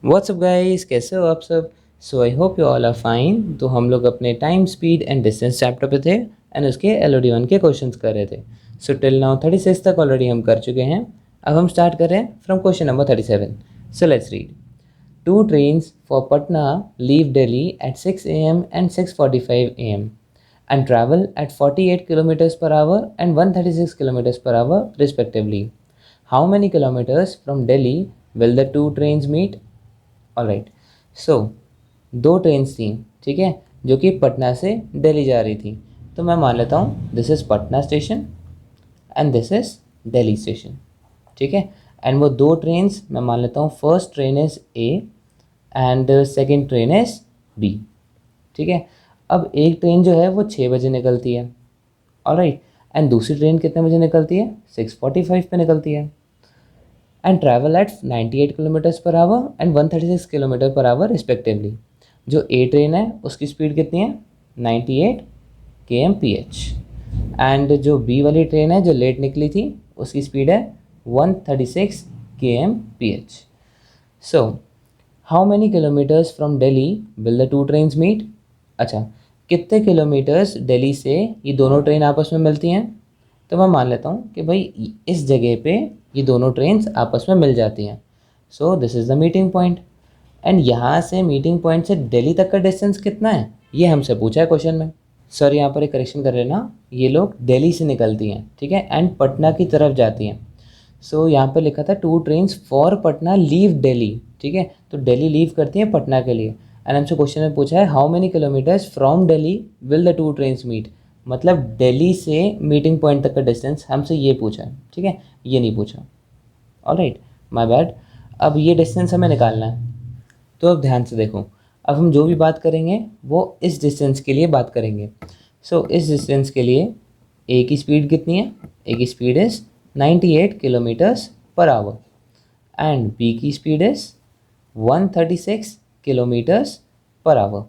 WhatsApp guys, कैसे हो आप सब। So I hope you all are fine. तो हम लोग अपने time speed and distance chapter पे थे एंड उसके LOD 1 के क्वेश्चंस कर रहे थे। सो टिल नाउ 36 तक ऑलरेडी हम कर चुके हैं। अब हम स्टार्ट कर रहे हैं from question number 37। So let's read. Two trains for Patna leave Delhi at 6 AM and 6:45 AM and travel at 48 kilometers per hour and 136 kilometers per hour respectively. How many kilometers from Delhi will the two trains meet? Alright, so दो trains थी, ठीक है, जो कि पटना से दिल्ली जा रही थी। तो मैं मान लेता हूँ this is Patna station and this is Delhi station, ठीक है। एंड वो दो ट्रेन्स मैं मान लेता हूँ, first train is A and second train is B, ठीक है। अब एक ट्रेन जो है वो 6 बजे निकलती है, ऑलराइट, एंड दूसरी ट्रेन कितने बजे निकलती है? 6:45 पे निकलती है and travel at 98 kilometres per hour and 136 kilometre per hour respectively. जो ए ट्रेन है उसकी स्पीड कितनी है? 98 kmph एंड जो बी वाली ट्रेन है जो लेट निकली थी उसकी स्पीड है 136 kmph। So how many kilometres from Delhi will the two trains meet? अच्छा, कितने किलोमीटर्स दिल्ली से ये दोनों ट्रेन आपस में मिलती हैं? तो मैं मान लेता हूँ कि भाई इस जगह पे ये दोनों ट्रेन्स आपस में मिल जाती हैं। So this is the meeting point and यहाँ से मीटिंग पॉइंट से दिल्ली तक का डिस्टेंस कितना है ये हमसे पूछा है क्वेश्चन में। सर यहाँ पर एक करेक्शन कर लेना, ये लोग दिल्ली से निकलती हैं, ठीक है, एंड पटना की तरफ जाती हैं। सो यहाँ पर लिखा था two trains for Patna leave Delhi, ठीक है, तो दिल्ली लीव करती हैं पटना के लिए। एंड हमसे क्वेश्चन में पूछा है how many kilometres from Delhi will the two trains meet, मतलब दिल्ली से मीटिंग पॉइंट तक का डिस्टेंस हमसे ये पूछा है, ठीक है, ये नहीं पूछा। Alright, my bad. अब ये डिस्टेंस हमें निकालना है, तो अब ध्यान से देखो, अब हम जो भी बात करेंगे वो इस डिस्टेंस के लिए बात करेंगे। सो इस डिस्टेंस के लिए ए की स्पीड कितनी है? ए की speed is 98 kilometres per hour and B की speed is 136 kilometres per hour.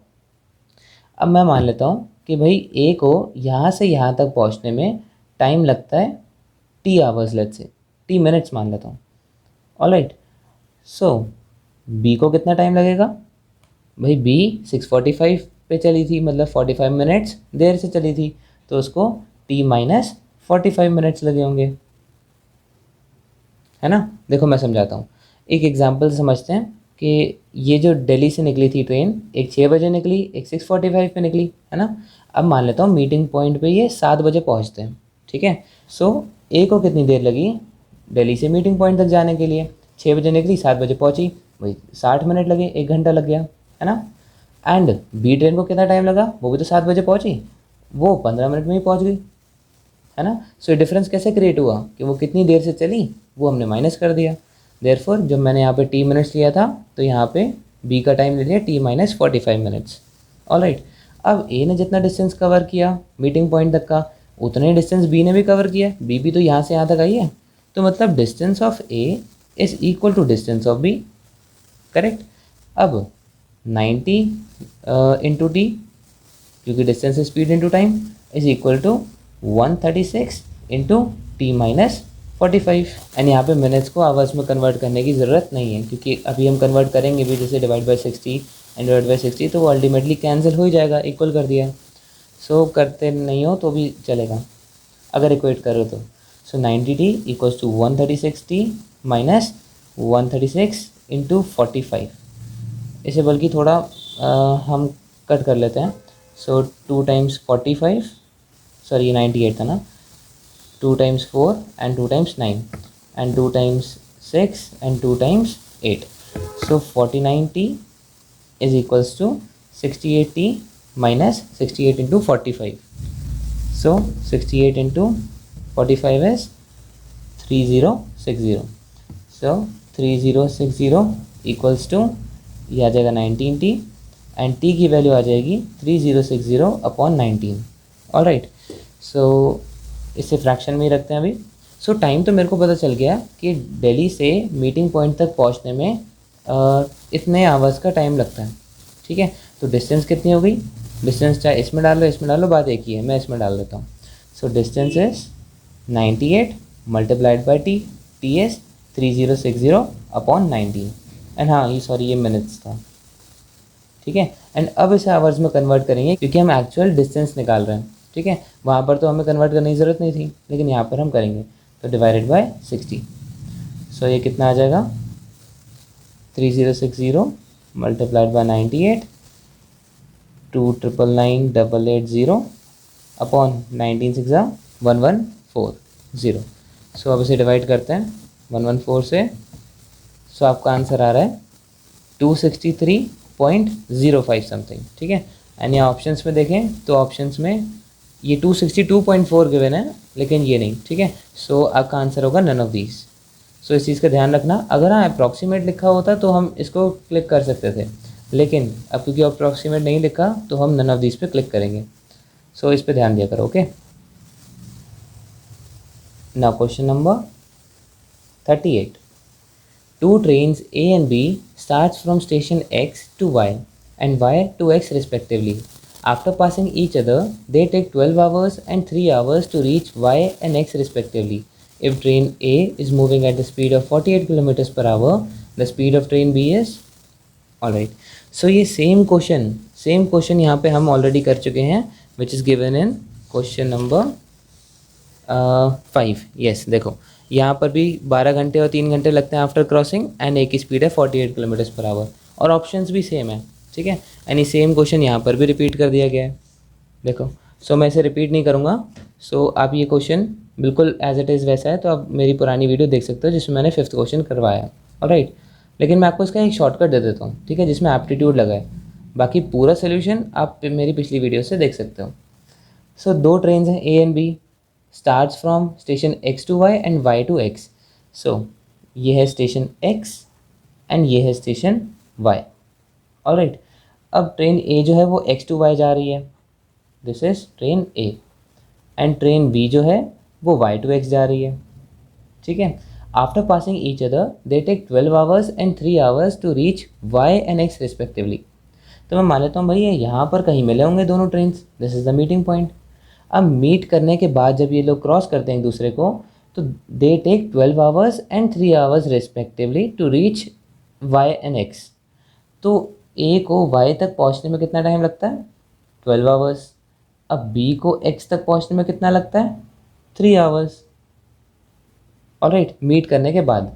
अब मैं मान लेता हूँ कि भाई ए को यहाँ से यहाँ तक पहुँचने में टाइम लगता है T hours, let's say T minutes मान लेता हूँ, ऑलराइट। सो बी को कितना टाइम लगेगा? भाई बी 6:45 पे चली थी, मतलब 45 मिनट्स देर से चली थी, तो उसको T-45 मिनट्स लगे होंगे, है ना। देखो मैं समझाता हूँ, एक एग्जांपल से समझते हैं कि ये जो दिल्ली से निकली थी ट्रेन, एक 6 बजे निकली, एक 6:45 पे निकली, है ना। अब मान लेता हूँ मीटिंग पॉइंट पे ये 7 बजे पहुँचते हैं, ठीक है। सो ए को कितनी देर लगी दिल्ली से मीटिंग पॉइंट तक जाने के लिए? 6 बजे निकली, 7 बजे पहुँची, वही 60 मिनट लगे, 1 घंटा लग गया, है ना। एंड बी ट्रेन को कितना टाइम लगा? वो भी तो 7 बजे पहुँची, वो 15 मिनट में ही पहुँच गई, है ना। सो ये डिफरेंस कैसे क्रिएट हुआ कि वो कितनी देर से चली, वो हमने माइनस कर दिया। देयरफॉर जब मैंने यहाँ पे टी मिनट्स लिया था तो यहाँ पे बी का टाइम ले लिया T-45 मिनट्स, ऑलराइट। अब ए ने जितना डिस्टेंस कवर किया मीटिंग पॉइंट तक का, उतने डिस्टेंस बी ने भी कवर किया, बी भी तो यहाँ से यहाँ तक आई है, तो मतलब distance of A is equal to distance of B, correct. अब 90 इंटू टी, क्योंकि distance is speed into time, is equal to 136 into T-45। And यहाँ पे मिनट्स को आवर्स में कन्वर्ट करने की ज़रूरत नहीं है, क्योंकि अभी हम कन्वर्ट करेंगे भी, जैसे divide by 60 and divide by 60, तो वो अल्टीमेटली कैंसिल हो ही जाएगा, इक्वल कर दिया। सो करते नहीं हो तो भी चलेगा अगर इक्वेट करो तो। So 90T equals to 136T minus 136 into 45। इसे बल्कि थोड़ा हम कट कर लेते हैं। सो 2 टाइम्स 45, सॉरी 98 था ना, 2 times 4 and 2 times 9 and 2 times 6 and 2 times 8। So 49T is equals to 68T minus 68 into 45। So 68 into 45 is 3060। So 3060 equals to, ये आ जाएगा 19T एंड T की वैल्यू आ जाएगी 3060 अपॉन 19, ऑलराइट। सो इसे फ्रैक्शन में ही रखते हैं अभी। सो टाइम तो मेरे को पता चल गया कि दिल्ली से मीटिंग पॉइंट तक पहुंचने में इतने आवर्स का टाइम लगता है, ठीक है। तो डिस्टेंस कितनी हो गई? डिस्टेंस चाहे इसमें डाल लो इसमें डाल लो, बात एक ही है, मैं इसमें डाल देता हूँ। So distance is 98 multiplied by T, T is 3060 upon 19, and हाँ ये सॉरी ये मिनट्स था, ठीक है। एंड अब इसे आवर्स में कन्वर्ट करेंगे क्योंकि हम एक्चुअल डिस्टेंस निकाल रहे हैं, ठीक है। वहाँ पर तो हमें कन्वर्ट करने की ज़रूरत नहीं थी, लेकिन यहाँ पर हम करेंगे। तो डिवाइडेड बाय 60, सो ये कितना आ जाएगा 3060 मल्टीप्लाइड बाय 98 2999880 अपॉन 19 6 1140। सो अब इसे डिवाइड करते हैं 114 से। सो आपका आंसर आ रहा है 263.05 समथिंग, ठीक है। एंड यहाँ ऑप्शंस में देखें तो ऑप्शंस में ये 262.4 गिवन है, लेकिन ये नहीं, ठीक है। सो आपका आंसर होगा नन ऑफ दीज। सो इस चीज़ का ध्यान रखना, अगर हाँ अप्रॉक्सीमेट लिखा होता तो हम इसको क्लिक कर सकते थे, लेकिन अब क्योंकि अप्रॉक्सीमेट नहीं लिखा तो हम नन ऑफ दीज पे क्लिक करेंगे। सो इस पे ध्यान दिया करो, okay. Now question number 38. Two trains A and B starts from station X to Y and Y to X respectively. After passing each other, they take 12 hours and 3 hours to reach Y and X respectively. If train A is moving at the speed of 48 km per hour, the speed of train B is alright. So ये same question यहाँ पे हम already कर चुके हैं, which is given in question number 5। Yes देखो यहाँ पर भी 12 घंटे और 3 घंटे लगते हैं आफ्टर क्रॉसिंग, एंड एक की स्पीड है 48 किलोमीटर पर आवर, और ऑप्शंस भी सेम है, ठीक है। एंड ये सेम क्वेश्चन यहाँ पर भी रिपीट कर दिया गया है, देखो। सो मैं इसे रिपीट नहीं करूँगा। सो आप ये क्वेश्चन बिल्कुल एज इट इज़ वैसा है, तो आप मेरी पुरानी वीडियो देख सकते हो जिसमें मैंने 5th क्वेश्चन करवाया, ऑलराइट। लेकिन मैं आपको इसका एक शॉर्टकट दे देता हूँ, ठीक है, जिसमें एप्टीट्यूड लगा है। बाकी पूरा सोल्यूशन आप मेरी पिछली वीडियो से देख सकते हो। सो दो ट्रेन हैं A and B, starts from station X to Y and Y to X। So ये है स्टेशन X एंड ये है स्टेशन Y, ऑलराइट। अब ट्रेन A जो है वो X टू Y जा रही है, this is train A, and train B जो है वो Y टू X जा रही है, ठीक है। After passing each other they take 12 hours and 3 hours to reach Y and X respectively. तो मैं मान लेता हूँ भाई ये यहाँ पर कहीं मिले होंगे दोनों trains, this is the meeting point. अब मीट करने के बाद जब ये लोग क्रॉस करते हैं एक दूसरे को, तो they take 12 hours and 3 hours respectively to reach Y and X। तो A को Y तक पहुँचने में कितना टाइम लगता है 12 आवर्स। अब B को X तक पहुँचने में कितना लगता है 3 आवर्स, ऑलराइट, मीट करने के बाद।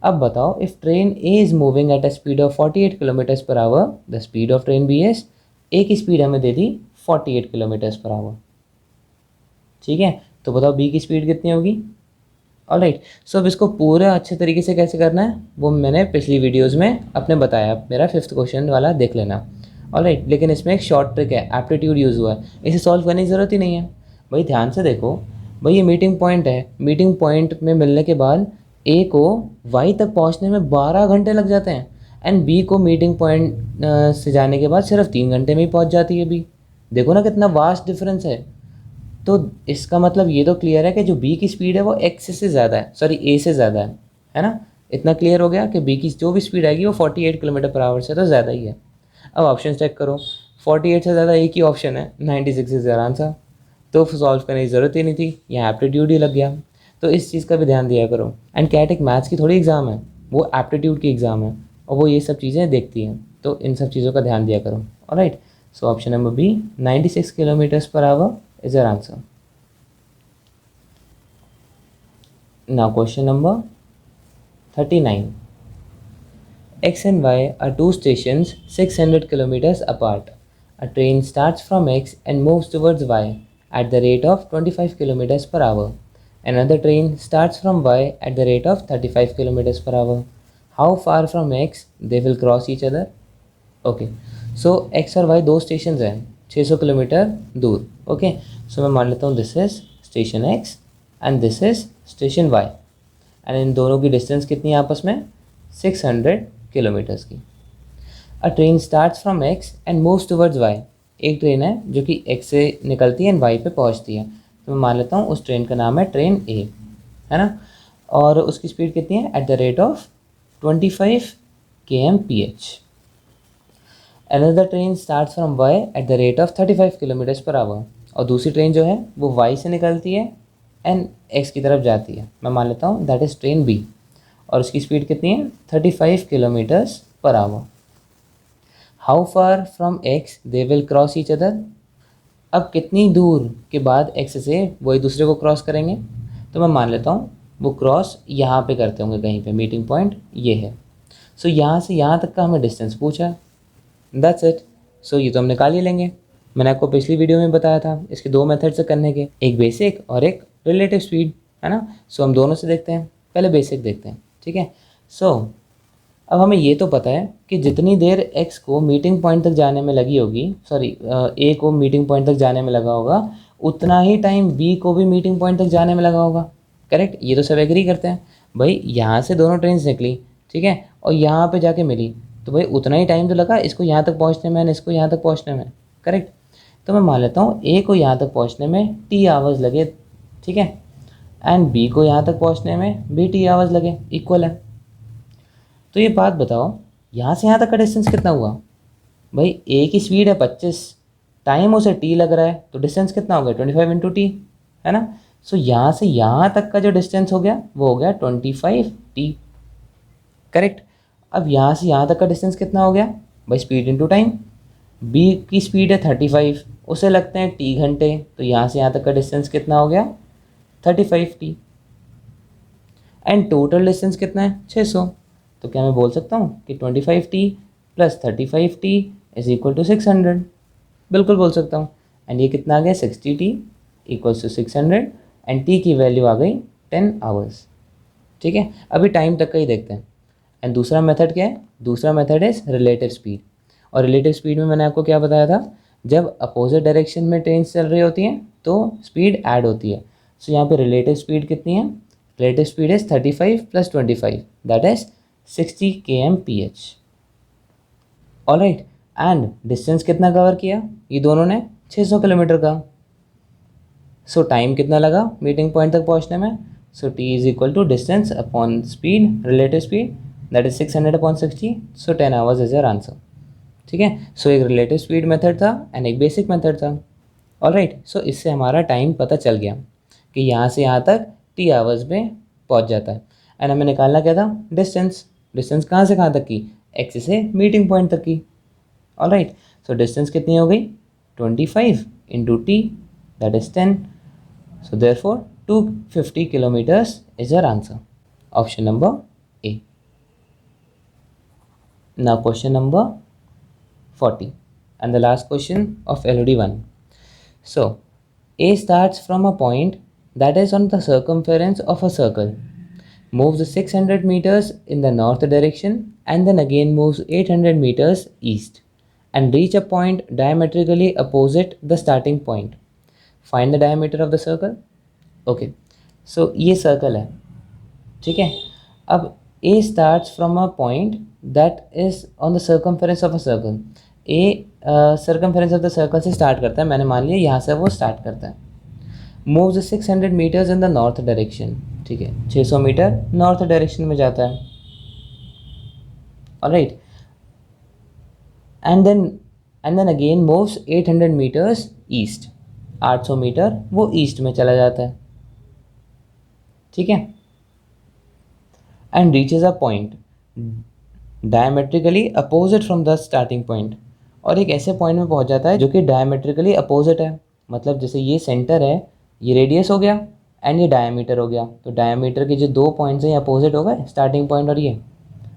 अब बताओ, if train A is moving at a speed of 48 kilometres per our, the speed of train B is, A की स्पीड हमें दे दी 48 किलोमीटर्स पर आवर, ठीक है। तो बताओ B की स्पीड कितनी होगी, ऑलराइट। सो अब इसको पूरा अच्छे तरीके से कैसे करना है वो मैंने पिछली वीडियोज़ में अपने बताया, मेरा 5th क्वेश्चन वाला देख लेना, ऑलराइट। लेकिन इसमें एक शॉर्ट ट्रिक है, एप्टीट्यूड यूज़ हुआ है, इसे सॉल्व करने की ज़रूरत ही नहीं है। भाई ध्यान से देखो, भाई ये मीटिंग पॉइंट है, मीटिंग पॉइंट में मिलने के बाद A को Y तक पहुंचने में 12 घंटे लग जाते हैं, एंड B को मीटिंग पॉइंट से जाने के बाद सिर्फ 3 घंटे में ही पहुंच जाती है B। देखो ना कितना वास्ट डिफरेंस है। तो इसका मतलब ये तो क्लियर है कि जो B की स्पीड है वो X से ज़्यादा है, सॉरी A से ज़्यादा है ना। इतना क्लियर हो गया कि B की जो भी स्पीड आएगी वो 48 किलोमीटर पर आवर से तो ज़्यादा ही है। अब ऑप्शन चेक करो, 48 से ज़्यादा एक ही ऑप्शन है, 96 इज़ योर आंसर। तो सॉल्व करने की ज़रूरत ही नहीं थी, यहाँ एप्टीट्यूड ही लग गया। तो इस चीज़ का भी ध्यान दिया करो। एंड कैट एक मैथ्स की थोड़ी एग्ज़ाम है, वो एप्टीट्यूड की एग्ज़ाम है, और वो ये सब चीज़ें देखती हैं, तो इन सब चीज़ों का ध्यान दिया करो, alright. So option number B 96 kilometres per hour is your answer. Now question number 39. X and Y are two stations 600 kilometers apart. A train starts from X and moves towards Y at the rate of 25 kilometers per hour. Another train starts from Y at the rate of 35 kilometers per hour. How far from X they will cross each other? Okay, so X और Y दो station हैं 600 kilometre दूर, okay. सो मैं मान लेता हूँ this is station X and this is station Y, and in दोनों की डिस्टेंस कितनी है आपस में 600 किलोमीटर्स की। अ train starts from X and moves towards Y। एक ट्रेन है जो कि X से निकलती है एंड Y पे पहुंचती है, तो मैं मान लेता हूँ उस ट्रेन का नाम है ट्रेन A, है ना। और उसकी स्पीड कितनी है at the rate of 25 kmph। Another train starts from Y at the rate of 35 kilometres per our. और दूसरी ट्रेन जो है वो Y से निकलती है एंड X की तरफ जाती है, मैं मान लेता हूँ दैट इज़ ट्रेन B। और उसकी स्पीड कितनी है 35 kilometres per our. How far from x they will cross each other. अब कितनी दूर के बाद एक्स से वो एक दूसरे को क्रॉस करेंगे, तो मैं मान लेता हूँ वो क्रॉस यहाँ पे करते होंगे कहीं पे, मीटिंग पॉइंट ये है। सो यहाँ से यहाँ तक का हमें डिस्टेंस पूछा, दैट्स इट। सो ये तो हम निकाल ही लेंगे। मैंने आपको पिछली वीडियो में बताया था इसके दो मेथड से करने के, एक बेसिक और एक रिलेटिव स्पीड, है ना। सो हम दोनों से देखते हैं, पहले बेसिक देखते हैं, ठीक है। सो अब हमें ये तो पता है कि जितनी देर x को मीटिंग पॉइंट तक जाने में लगी होगी, a को मीटिंग पॉइंट तक जाने में लगा होगा, उतना ही टाइम b को भी मीटिंग पॉइंट तक जाने में लगा होगा। करेक्ट, ये तो सब एग्री करते हैं। भाई यहाँ से दोनों ट्रेन निकली, ठीक है, और यहाँ पे जाके मिली, तो भाई उतना ही टाइम तो लगा इसको यहाँ तक पहुँचने में, इसको यहाँ तक पहुँचने में। करेक्ट, तो मैं मान लेता हूँ a को यहाँ तक पहुँचने में t आवर्स लगे, ठीक है, एंड b को यहाँ तक पहुँचने में भी t आवर्स लगे, इक्वल है। तो ये बात बताओ यहाँ से यहाँ तक का डिस्टेंस कितना हुआ। भाई ए की स्पीड है 25, टाइम उसे टी लग रहा है, तो डिस्टेंस कितना हो गया 25 इंटू टी, है ना। सो यहाँ से यहाँ तक का जो डिस्टेंस हो गया वो हो गया 25 टी। करेक्ट, अब यहाँ से यहाँ तक का डिस्टेंस कितना हो गया, भाई स्पीड इंटू टाइम। बी की स्पीड है 35, उसे लगते हैं टी घंटे, तो यहाँ से यहाँ तक का डिस्टेंस कितना हो गया 35 टी। एंड टोटल डिस्टेंस कितना है 600, तो क्या मैं बोल सकता हूँ कि 25 T plus 35 T is equal to 600, बिल्कुल बोल सकता हूँ। एंड ये कितना आ गया 60 T equals to 600, and T की वैल्यू आ गई 10 आवर्स, ठीक है। अभी टाइम तक का ही देखते हैं। एंड दूसरा मेथड क्या है, दूसरा मेथड इज रिलेटिव स्पीड। और रिलेटिव स्पीड में मैंने आपको क्या बताया था, जब अपोजिट डायरेक्शन में ट्रेन चल रही होती हैं तो स्पीड ऐड होती है। सो यहाँ पे रिलेटिव स्पीड कितनी है, relative speed is 35 plus 25, that is 60 kmph। Alright, and distance कितना कवर किया ये दोनों ने 600 किलोमीटर का। सो टाइम कितना लगा मीटिंग पॉइंट तक पहुंचने में, so T is equal to distance upon speed, relative speed, that is 600 upon 60, so 10 hours is your answer, ठीक है। सो एक रिलेटिव स्पीड मेथड था एंड एक बेसिक मेथड था। ऑलराइट, सो इससे हमारा टाइम पता चल गया कि यहाँ से यहाँ तक टी आवर्स में पहुँच जाता है। एंड हमें निकालना क्या था, डिस्टेंस। डिस्टेंस कहाँ से कहाँ तक की, एक्स से मीटिंग पॉइंट तक की। ऑलराइट, सो डिस्टेंस कितनी हो गई 25 into T, that is 10, so therefore 250 kilometres is your answer, option number A. Now question number 40 and the last question of LOD 1. So A starts from a point that is on the circumference of a circle, moves 600 meters in the north direction and then again moves 800 meters east and reach a point diametrically opposite the starting point. Find the diameter of the circle. Okay, so ये circle है, ठीक है। अब A starts from a point that is on the circumference of a circle. A circumference of the circle से start करता है, मैंने मान लिया यहाँ से वो स्टार्ट करता है। Moves 600 metres in the north direction, ठीक है, 600 मीटर नॉर्थ डायरेक्शन में जाता है। Alright, and then again moves 800 metres east, 800 metre वो ईस्ट में चला जाता है, ठीक है। And reaches a point diametrically opposite from the starting point, और एक ऐसे पॉइंट में पहुंच जाता है जो कि डायमेट्रिकली अपोजिट है। मतलब जैसे ये सेंटर है, ये रेडियस हो गया एंड ये डायमीटर हो गया, तो डायमीटर के जो दो पॉइंट्स हैं ये अपोजिट हो गए, स्टार्टिंग पॉइंट और ये।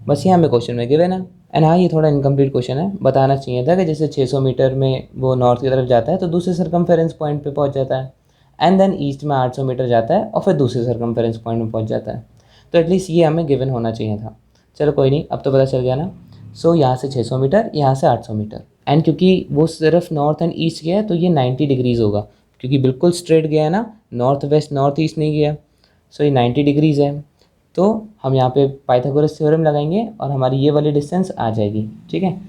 बस ये हमें क्वेश्चन में गिवन है। एंड हाँ, ये थोड़ा इनकम्प्लीट क्वेश्चन है, बताना चाहिए था कि जैसे 600 मीटर में वो नॉर्थ की तरफ जाता है तो दूसरे सर्कमफेरेंस पॉइंट पे पहुंच जाता है, एंड देन ईस्ट में 800 मीटर जाता है और फिर दूसरे सर्कमफेरेंस पॉइंट में पहुंच जाता है। तो एटलीस्ट ये हमें गिवन होना चाहिए था। चलो कोई नहीं, अब तो पता चल गया ना। सो यहाँ से 600 मीटर, यहाँ से 800 मीटर, एंड क्योंकि वो सिर्फ नॉर्थ एंड ईस्ट गया है तो ये 90 डिग्रीज़ होगा, क्योंकि बिल्कुल स्ट्रेट गया है ना, नॉर्थ वेस्ट नॉर्थ ईस्ट नहीं गया। सो ये 90 डिग्रीज़ है, तो हम यहाँ पे पाइथागोरस थ्योरम लगाएंगे और हमारी ये वाली डिस्टेंस आ जाएगी, ठीक है।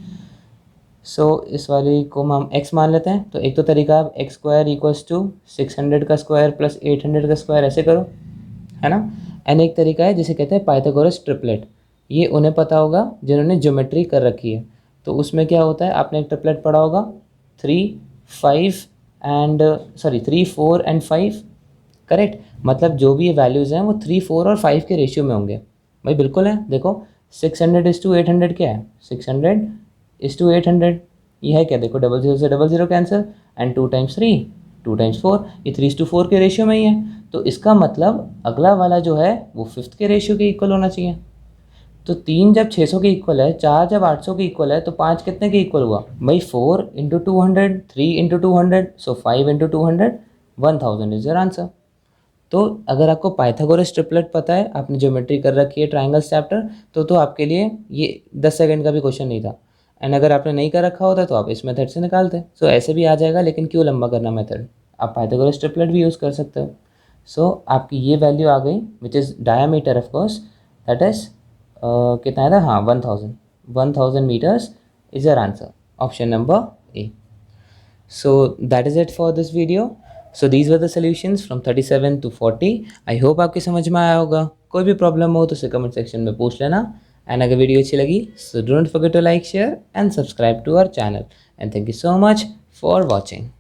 सो इस वाली को हम x मान लेते हैं। तो एक तो तरीका आप x स्क्वायर इक्वल्स टू 600 का स्क्वायर प्लस 800 का स्क्वायर ऐसे करो, है ना। एंड एक तरीका है जिसे कहते हैं पाइथागोरस ट्रिपलेट, ये उन्हें पता होगा जिन्होंने ज्योमेट्री कर रखी है। तो उसमें क्या होता है, आपने एक ट्रिपलेट पढ़ा होगा 3, 4 एंड 5, करेक्ट। मतलब जो भी ये वैल्यूज़ हैं वो 3, 4 और 5 के रेशियो में होंगे। भाई बिल्कुल है, देखो 600:800 क्या है, 600:800 ये है क्या, देखो 00 से 00 कैंसिल, एंड 2 × 3 2 × 4, ये 3:4 के रेशियो में ही है। तो इसका मतलब अगला वाला जो है वो 5th के रेशियो के इक्वल होना चाहिए। तो 3 जब 600 के इक्वल है, 4 जब 800 के इक्वल है, तो 5 कितने के इक्वल हुआ भाई, 4 × 200, 3 × 200, सो 5 × 200, 1000 इज योर आंसर। तो अगर आपको पाइथागोरस ट्रिपलेट पता है, आपने ज्योमेट्री कर रखी है ट्राइंगल्स चैप्टर, तो आपके लिए ये 10 सेकंड का भी क्वेश्चन नहीं था। एंड अगर आपने नहीं कर रखा होता तो आप इस मेथड से निकालते। सो ऐसे भी आ जाएगा, लेकिन क्यों लंबा करना मेथड, आप पाइथागोरस ट्रिपलेट भी यूज़ कर सकते हो। सो आपकी ये वैल्यू आ गई which is diameter of course, that is कितना आया था, हाँ 1000 metres is your answer, option number A. So that is it for this video. So these were the solutions from 37 to 40. I hope आपके समझ में आया होगा। कोई भी प्रॉब्लम हो तो उसे कमेंट सेक्शन में पूछ लेना। एंड अगर वीडियो अच्छी लगी so don't forget to like, share and subscribe to our channel. And thank you so much for watching.